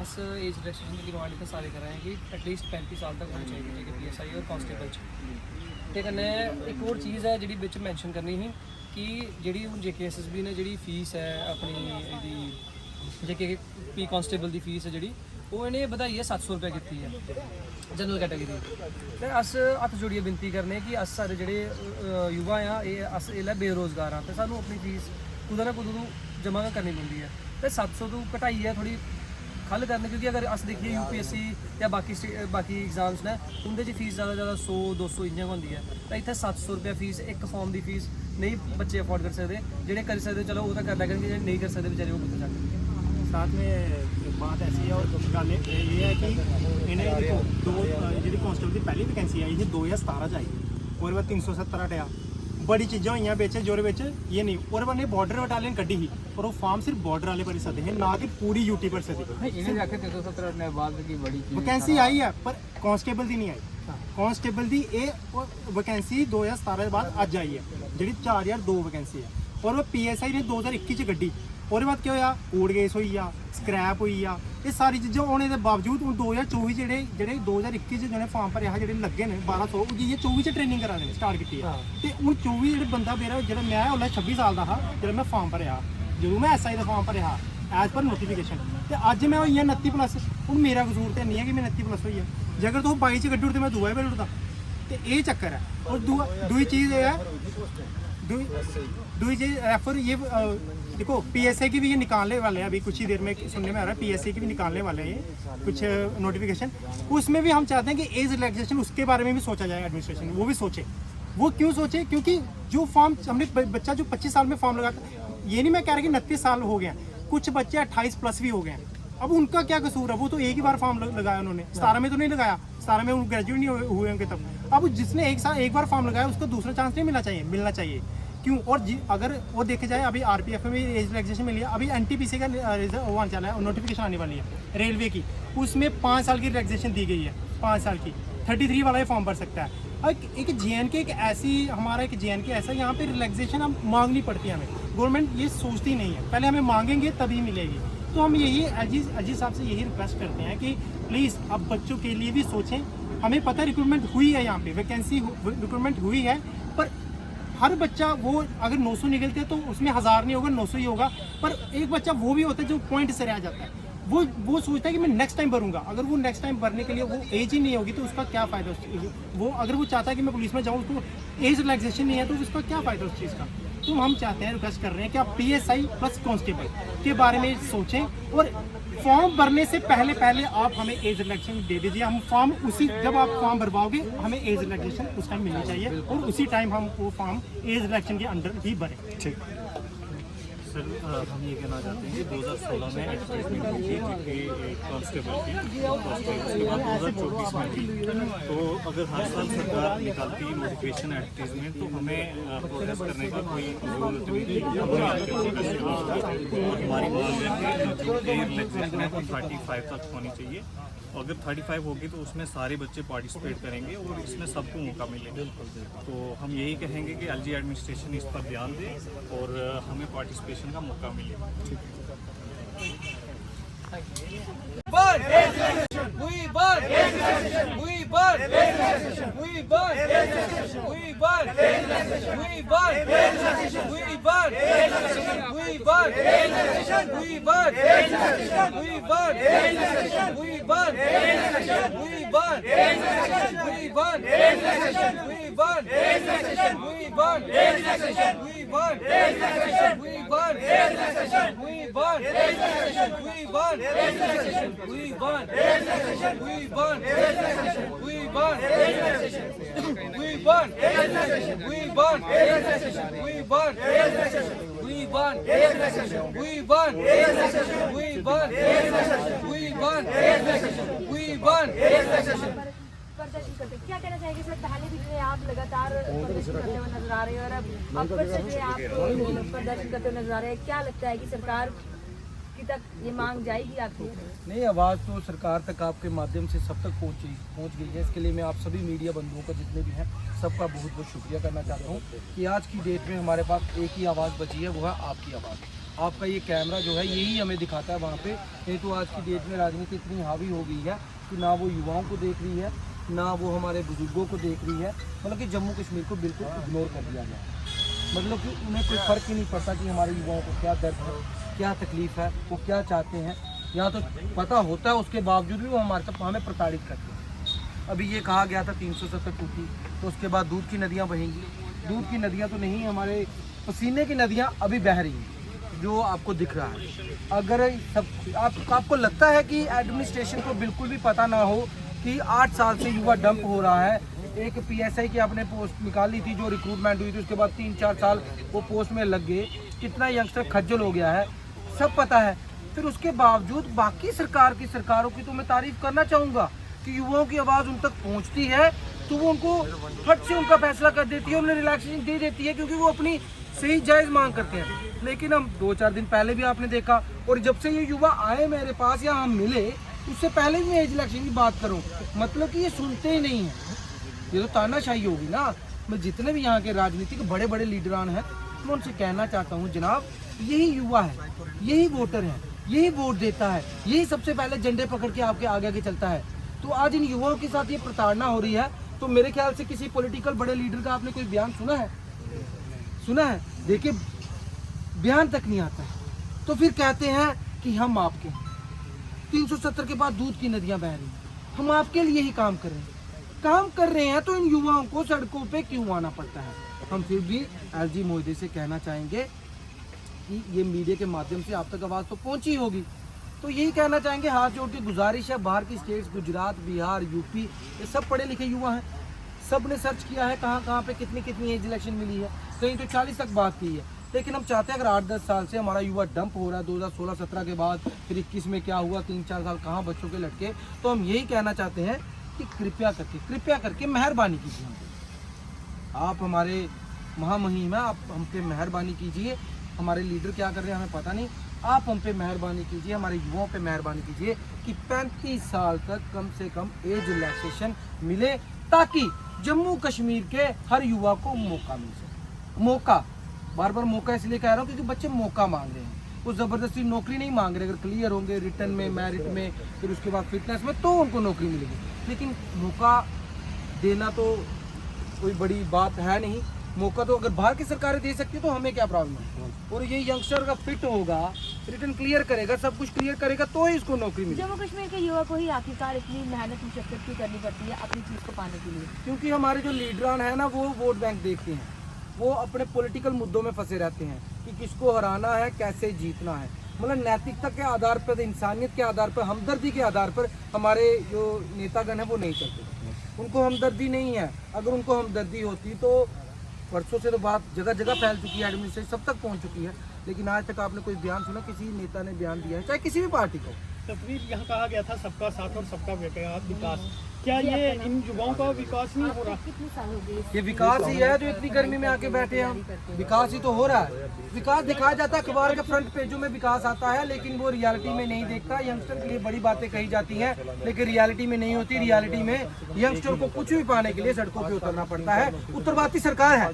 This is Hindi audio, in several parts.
अस एज रिलैक्सेशन की डिमांड इत्थै सारे करा हैं कि एटलीस्ट 35 साल तक होनी चाहिए जेह्के PSI और कांस्टेबल च ते कन्नै एक होर चीज़ है जेह्ड़ी बिच मैंशन करनी ही कि जेह्ड़ी हून JKSSB ने जेह्ड़ी फीस है अपनी एह्दी JK कांस्टेबल दी फीस है जेह्ड़ी ओह् इ'नें बधाइयै 700 रुपये कीती है जनरल कैटेगरी ते अस हत्थ जोड़ियै विनती करने कि अस सारे जेह्ड़े युवा आं एह् अस एल्लै बेरोजगार आं ते सानूं अपनी फीस कुदै ना कुदै तो जमा करनी पौंदी है ते 700 तो घटाइयै थोड़ी खल करने क्योंकि अगर अस दिक्खिए UPSC या बाकी एग्जाम्स ने उंदे च फीस ज़्यादा 100-200 इ'यां गै होंदी है ते इत्थै 700 रुपया फीस एक फॉर्म की फीस नहीं बच्चे अफोर्ड करी सकते जेह्ड़े करी सकते चलो वो तो कर लैंगे जेह्ड़े नहीं कर सकते बेचारे वो कुत्थै जाङन। साथ में एक बात ऐसी है और गल ये है कि इन्हें देखो दो जी कांस्टेबल की पहली वैकेंसी आई ही 2017 च आई ओह्दे बाद 370 हटाया बड़ी चीज़ां हुई बिच जोह्दे बिच ये नहीं ओह्दे बाद बॉर्डर बटालियन कड्ढी ही और वो फार्म सिर्फ बॉर्डर वाले भरी सकते हैं ना कि पूरी यूटी भर सकती इन्हें जाके 370 ने बाद की बड़ी चीज वैकेंसी आई है पर कांस्टेबल की नहीं आई कांस्टेबल की वैकेंसी 2017 के बाद अज आई है जी 4002 वैकेंसी है और वो PSI ने 2021 च कड्ढी ओह्दे बाद क्या होया कोर्ट केस होई गेआ स्क्रैप होई गेआ ये सारी चीज़ां होने के बावजूद हूँ 2024 जेह्ड़े 2021 जिन्हें फार्म भरे हा जेह्ड़े लग्गे ने 1200 ये 24 च ट्रेनिंग करा दे स्टार्ट की है ते हूँ 24 जेह्ड़े बंदा मेरा जेह्ड़ा मैं उसलै 26 साल का हा जेल्लै मैं फार्म भरेआ जदूं मैं SI का फार्म भरेआ एज पर नोटिफिकेशन ते अज्ज मैं होई 29+ हूँ मेरा कसूर तो नहीं है कि मैं 29+ होई है जेकर तुस 22 च कड्ढी ओड़ ते मैं दूआ ही भरी ओड़दा ते ये चक्कर है और दूई चीज़ ये है दूई चीज़ रेफर ये देखो PSI की भी ये निकालने वाले हैं अभी कुछ ही देर में सुनने में आ रहा है PSI की भी निकालने वाले हैं ये कुछ नोटिफिकेशन उसमें भी हम चाहते हैं कि एज रिलैक्सेशन उसके बारे में भी सोचा जाए एडमिनिस्ट्रेशन वो भी सोचे वो क्यों सोचे क्योंकि जो फॉर्म हमने बच्चा जो 25 साल में फॉर्म लगाता ये नहीं मैं कह रहा कि 29 साल हो गया कुछ बच्चे 28+ भी हो गए अब उनका क्या कसूर है वो तो एक ही बार फॉर्म लगाया उन्होंने 17 में तो नहीं लगाया 17 में ग्रेजुएट नहीं हुए होंगे तब अब जिसने एक बार फॉर्म लगाया उसको दूसरा चांस नहीं मिलना चाहिए क्यों और अगर वो देखे जाए अभी RPF में भी एज रिलैक्सेशन मिली है अभी NTPC का वो आने चला है नोटिफिकेशन आने वाली है रेलवे की उसमें 5 साल की रिलैक्सेशन दी गई है 5 साल की 33 वाला ही फॉर्म भर सकता है एक JNK एक ऐसी हमारा एक JNK ऐसा यहाँ पे रिलैक्सेशन हम मांगनी पड़ती है हमें गवर्नमेंट ये सोचती नहीं है पहले हमें मांगेंगे तभी मिलेगी तो हम यही अजीज साहब से यही रिक्वेस्ट करते हैं कि प्लीज़ अब बच्चों के लिए भी सोचें हमें पता है रिक्रूटमेंट हुई है यहाँ पे वैकेंसी रिक्रूटमेंट हुई है पर हर बच्चा वो अगर 900 निकलते हैं तो उसमें 1000 नहीं होगा 900 ही होगा पर एक बच्चा वो भी होता है जो पॉइंट से रह जाता है वो सोचता है कि मैं नेक्स्ट टाइम भरूंगा अगर वो नेक्स्ट टाइम भरने के लिए वो एज ही नहीं होगी तो उसका क्या फ़ायदा वो अगर वो चाहता है कि मैं पुलिस में जाऊँ उसको एज रिलैक्सेशन नहीं है तो उसका क्या फ़ायदा उस चीज़ का तो हम चाहते हैं रिक्वेस्ट कर रहे हैं कि आप PSI प्लस कांस्टेबल के बारे में सोचें और फॉर्म भरने से पहले आप हमें एज रिलैक्सेशन दे दीजिए हम फॉर्म उसी जब आप फॉर्म भरवाओगे हमें एज रिलैक्सेशन उस टाइम मिलनी चाहिए और उसी टाइम हम वो फॉर्म एज रिलैक्सेशन के अंडर ही भरें ठीक सर हम ये कहना चाहते हैं कि 2016 में एडवर्टाइजमेंट हुई थी कांस्टेबल की उसके बाद 2024 में थी तो अगर हर साल सरकार निकालती है नोटिफिकेशन एडवर्टाइजमेंट तो हमें प्रोटेस्ट करने की कोई जरूरत नहीं थी और हमारी मांग है कि जो रिलैक्सेशन है वो 35 तक होनी चाहिए अगर 35 होगी तो उसमें सारे बच्चे पार्टिसिपेट करेंगे और इसमें सबको मौका मिलेगा तो हम यही कहेंगे कि LG एडमिनिस्ट्रेशन इस पर ध्यान दे और हमें पार्टिसिपेशन का मौका मिले प्रदर्शन करते क्या कहना चाहेंगे सर पहले भी जो है आप लगातार प्रदर्शन करते हुए नजर आ रहे हैं और अब फिर से जो है आप प्रदर्शन करते हुए नजर आ रहे हैं क्या लगता है कि सरकार की तक ये मांग जाएगी आपकी नहीं आवाज़ तो सरकार तक आपके माध्यम से सब तक पहुंच गई है इसके लिए मैं आप सभी मीडिया बंधुओं का जितने भी हैं सबका बहुत बहुत शुक्रिया करना चाहता हूं कि आज की डेट में हमारे पास एक ही आवाज़ बची है वो है आपकी आवाज़ आपका ये कैमरा जो है यही हमें दिखाता है वहाँ पे। नहीं तो आज की डेट में राजनीति इतनी हावी हो गई है कि ना वो युवाओं को देख रही है, ना वो हमारे बुजुर्गों को देख रही है। मतलब कि जम्मू कश्मीर को बिल्कुल इग्नोर कर दिया गया है। मतलब कि उन्हें कोई फ़र्क ही नहीं पड़ता कि हमारे युवाओं को क्या दर्द है, क्या तकलीफ़ है, वो क्या चाहते हैं। यहाँ तो पता होता है, उसके बावजूद भी वो हमें प्रताड़ित करते हैं। अभी ये कहा गया था 370 टूटी, तो उसके बाद दूध की नदियाँ बहेंगी। दूध की नदियाँ तो नहीं, हमारे पसीने की नदियाँ अभी बह रही हैं, जो आपको दिख रहा है। अगर सब आपको लगता है कि एडमिनिस्ट्रेशन को बिल्कुल भी पता ना हो कि 8 साल से युवा डंप हो रहा है। एक पीएसआई की आपने पोस्ट निकाली थी, जो रिक्रूटमेंट हुई थी, उसके बाद 3-4 साल वो पोस्ट में लग गए, कितना यंगस्टर खज्जल हो गया है, सब पता है। फिर उसके बावजूद बाकी सरकारों की तो मैं तारीफ करना चाहूँगा कि युवाओं की आवाज़ उन तक पहुँचती है तो वो उनको फट से उनका फैसला कर देती है, उन्हें रिलैक्सेशन दे देती है, क्योंकि वो अपनी सही जायज़ मांग करते हैं। लेकिन हम 2-4 दिन पहले भी आपने देखा, और जब से ये युवा आए मेरे पास या हम मिले, उससे पहले भी मैं एज इलेक्शन की बात करूं, मतलब कि ये सुनते ही नहीं हैं। ये तो तानाशाही होगी ना। मैं जितने भी यहाँ के राजनीतिक बड़े बड़े लीडरान हैं, मैं उनसे कहना चाहता हूँ, जनाब यही युवा है, यही वोटर है, यही वोट देता है, यही सबसे पहले झंडे पकड़ के आपके आगे आगे चलता है। तो आज इन युवाओं के साथ ये प्रताड़ना हो रही है। तो मेरे ख्याल से किसी पॉलिटिकल बड़े लीडर का आपने कोई बयान सुना है? देखिए, बयान तक नहीं आता है, तो फिर कहते हैं कि हम आपके 370 के बाद दूध की नदियां बह रही हैं, हम आपके लिए ही काम कर रहे हैं, तो इन युवाओं को सड़कों पे क्यों आना पड़ता है? हम फिर भी एलजी महोदय से कहना चाहेंगे कि ये मीडिया के माध्यम से आप तक आवाज़ तो पहुंची होगी, तो यही कहना चाहेंगे, हाथ जोड़ के गुजारिश है, बाहर की स्टेट्स, गुजरात, बिहार, यूपी, ये सब पढ़े लिखे युवा हैं, सब ने सर्च किया है कहाँ पे कितनी एज इलेक्शन मिली है, कहीं तो 40 तक बात की है। लेकिन हम चाहते हैं, अगर 8-10 साल से हमारा युवा डंप हो रहा है, 2016-17 के बाद, फिर 21 में क्या हुआ, 3-4 साल कहाँ बच्चों के लटके, तो हम यही कहना चाहते हैं कि कृपया करके मेहरबानी कीजिए, आप हमारे महामहिम हैं, आप हम पे मेहरबानी कीजिए। हमारे लीडर क्या कर रहे हैं हमें पता नहीं, आप हम पे मेहरबानी कीजिए, हमारे युवाओं पे मेहरबानी कीजिए कि 35 साल तक कम से कम एज रिलैक्सेशन मिले, ताकि जम्मू कश्मीर के हर युवा को मौका मिल सके। मौका, बार बार मौका इसलिए कह रहा हूँ क्योंकि बच्चे मौका मांग रहे हैं, वो ज़बरदस्ती नौकरी नहीं मांग रहे। अगर क्लियर होंगे रिटर्न में, मेरिट में, फिर उसके बाद फिटनेस में, तो उनको नौकरी मिलेगी। लेकिन मौका देना तो कोई बड़ी बात है नहीं। मौका तो अगर बाहर की सरकारें दे सकती है तो हमें क्या प्रॉब्लम है। और ये यंगस्टर का फिट होगा, रिटर्न क्लियर करेगा, सब कुछ क्लियर करेगा, तो ही इसको नौकरी मिलेगी। जम्मू कश्मीर के युवा को ही आखिरकार इतनी मेहनत मुशक्कत क्यों करनी पड़ती है अपनी चीज़ को पाने के लिए? क्योंकि हमारे जो लीडरान है ना, वो वोट बैंक देखते हैं, वो अपने पॉलिटिकल मुद्दों में फंसे रहते हैं कि किसको हराना है, कैसे जीतना है। मतलब नैतिकता के आधार पर, इंसानियत के आधार पर, हमदर्दी के आधार पर हमारे जो नेतागण हैं वो नहीं चलते। उनको हमदर्दी नहीं है। अगर उनको हमदर्दी होती तो परसों से तो बात जगह जगह फैल चुकी है, एडमिनिस्ट्रेशन सब तक पहुंच चुकी है, लेकिन आज तक आपने कोई बयान सुना, किसी नेता ने बयान दिया है, चाहे किसी भी पार्टी को? तस्वीर यहाँ कहा गया था सबका साथ और सबका विकास, क्या ये इन युवाओं का विकास नहीं हो रहा? कितनी साल हो गई? ये विकास ही है जो इतनी गर्मी में आके बैठे हैं हम। विकास ही तो हो रहा है। विकास दिखाया जाता है अखबार के फ्रंट पेजों में, विकास आता है, लेकिन वो रियलिटी में नहीं देखता। यंगस्टर के लिए बड़ी बातें कही जाती हैं, लेकिन रियलिटी में नहीं होती। रियलिटी में यंगस्टर को कुछ भी पाने के लिए सड़कों पे उतरना पड़ता है। उत्तरवादी सरकार है,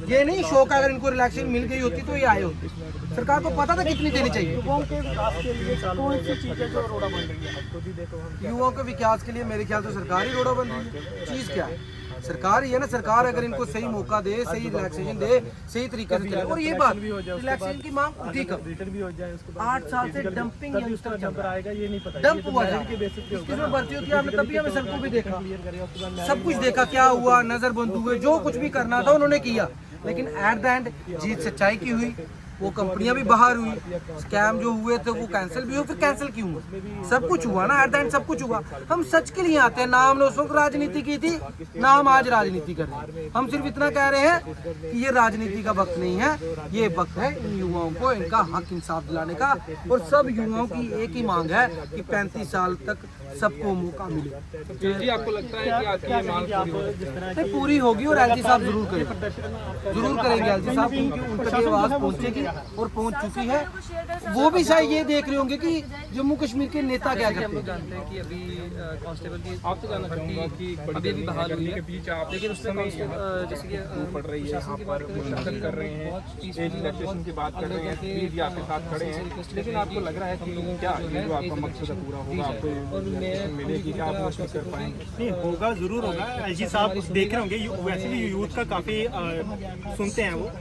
ये नहीं शौक, अगर इनको रिलैक्सेशन मिल गई होती तो ये आए होते। सरकार को पता था कितनी देनी चाहिए। युवाओं के विकास के लिए कौन सी चीजें जो रोड़ा बन रही है? खुद ही देखो, युवाओं के विकास के लिए मेरे ख्याल से सरकार ही रोड़ा बन रही है। चीज़ क्या है? सरकार ही है ना। सरकार अगर इनको सही मौका दे, सही रिलैक्सेशन दे, सही तरीके से चले। और ये बात, रिलैक्सेशन की मांग उठी कब? रिटर्न भी हो जाए, उसके 8 साल से डंपिंग यंगस्टर चल रहा है। आएगा ये नहीं पता, डंप हुआ है, किसमें भर्ती होती है, हमने तभी हमें सड़कों पे देखा, सब कुछ देखा, क्या हुआ, नजरबंद हुए, जो कुछ भी करना था उन्होंने किया। लेकिन एट द एंड जीत सच्चाई की हुई। वो कंपनियां भी बाहर हुई, स्कैम जो हुए थे वो कैंसिल भी हुए, फिर कैंसिल क्यों हुआ? सब कुछ हुआ ना, एट द एंड सब कुछ हुआ। हम सच के लिए आते हैं ना। हमने उस वक्त राजनीति की थी ना, हम आज राजनीति कर रहे हैं। हम सिर्फ इतना कह रहे हैं कि ये राजनीति का वक्त नहीं है, ये वक्त है इन युवाओं को इनका हक इंसाफ दिलाने का। और सब युवाओं की एक ही मांग है कि 35 साल तक सबको मौका मिले। जी आपको लगता है कि आपकी ये मांग पूरी हो नहीं, पूरी होगी और एलजी साहब जरूर करेंगे, जरूर करेंगे एलजी साहब, क्योंकि उन तक ये आवाज़ पहुंचेगी और पहुंच चुकी है। वो भी शायद ये देख रहे होंगे कि जम्मू कश्मीर के नेता क्या करते हैं। जानते हैं कि अभी कांस्टेबल की आपसे जानना चाहूँगा कि अभी अभी बहाल हुई है के बीच आप लेकिन उसमें जैसे कि पड़ रही है, यहाँ पर शिरकत कर रहे हैं, एज रिलैक्सेशन की बात कर रहे हैं, प्लीज आपके साथ खड़े हैं, लेकिन आपको लग रहा है कि क्या ये जो आपका मकसद है पूरा होगा, आपको मिलेगी, क्या आप मुश्किल कर पाएंगे? नहीं होगा, जरूर होगा। एलजी साहब देख रहे होंगे, वैसे भी यूथ का काफ़ी सुनते हैं वो।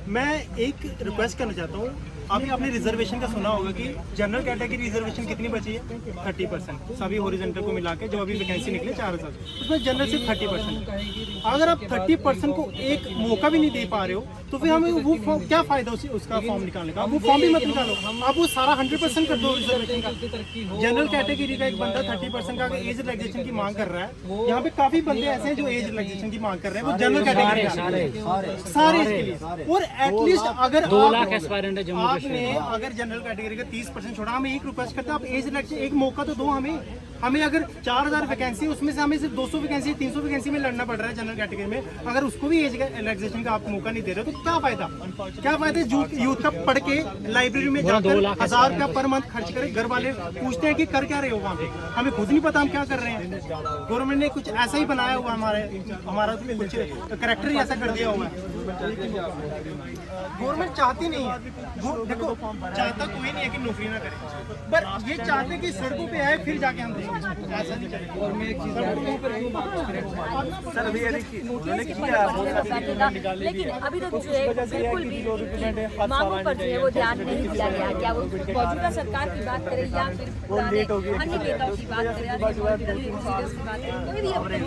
मैं एक रिक्वेस्ट करना चाहता हूँ, अभी आपने रिजर्वेशन का सुना होगा कि जनरल कैटेगरी रिजर्वेशन कितनी बची है? 30%। सभी हॉरिजॉन्टल को मिला के जो अभी वैकेंसी निकले 4000, उसमें जनरल सिर्फ 30%। अगर आप 30% को एक मौका भी नहीं दे पा रहे हो तो फिर हमें वो फॉर्म क्या फायदा उसका फॉर्म निकालने का? आप वो फॉर्म भी मत निकालो, आप वो सारा 100% कर दो रिजर्वेशन का। जनरल कैटेगरी का एक बंदा 30% का एज रिलैक्सेशन की मांग कर रहा है। यहाँ पे काफी बंदे ऐसे हैं जो एज रिलैक्सेशन की मांग कर रहे हैं, वो जनरल कैटेगरी सारे के लिए। और एटलीस्ट अगर 2 लाख एस्पायरेंट है जम्मू आपने अगर जनरल कैटेगरी का 30% छोड़ा, हमें एक रिक्वेस्ट करते हैं, आप एज रिलैक्सेशन एक मौका तो दो हमें अगर 4000 वैकेंसी उसमें से हमें सिर्फ 200 वैकेंसी 300 वैकेंसी में लड़ना पड़ रहा है जनरल कैटेगरी में, अगर उसको भी एज रिलैक्सेशन का आप मौका नहीं दे रहे हो तो क्या फायदा? यूथ का पढ़ के लाइब्रेरी में जाकर 1000 रुपया पर मंथ खर्च करे, घर वाले पूछते हैं कि कर क्या रहे हो वहाँ पे, हमें खुद नहीं पता हम क्या कर रहे हैं। गवर्नमेंट ने कुछ ऐसा ही बनाया हुआ, हमारा कुछ करेक्टर ही ऐसा कर दिया हुआ है। गवर्नमेंट चाहती नहीं है, देखो चाहता कोई नहीं है कि नौकरी ना करे, पर ये चाहते कि सड़कों पे आए फिर जाके हम देंगे, ऐसा नहीं चलेगा। और मैं एक चीज सर अभी लेकिन अभी तक जो है बिल्कुल भी मांगों पर जो है वो ध्यान नहीं दिया गया। क्या वो मौजूदा सरकार की बात करें या फिर अन्य नेताओं की बात करें, कोई भी अपने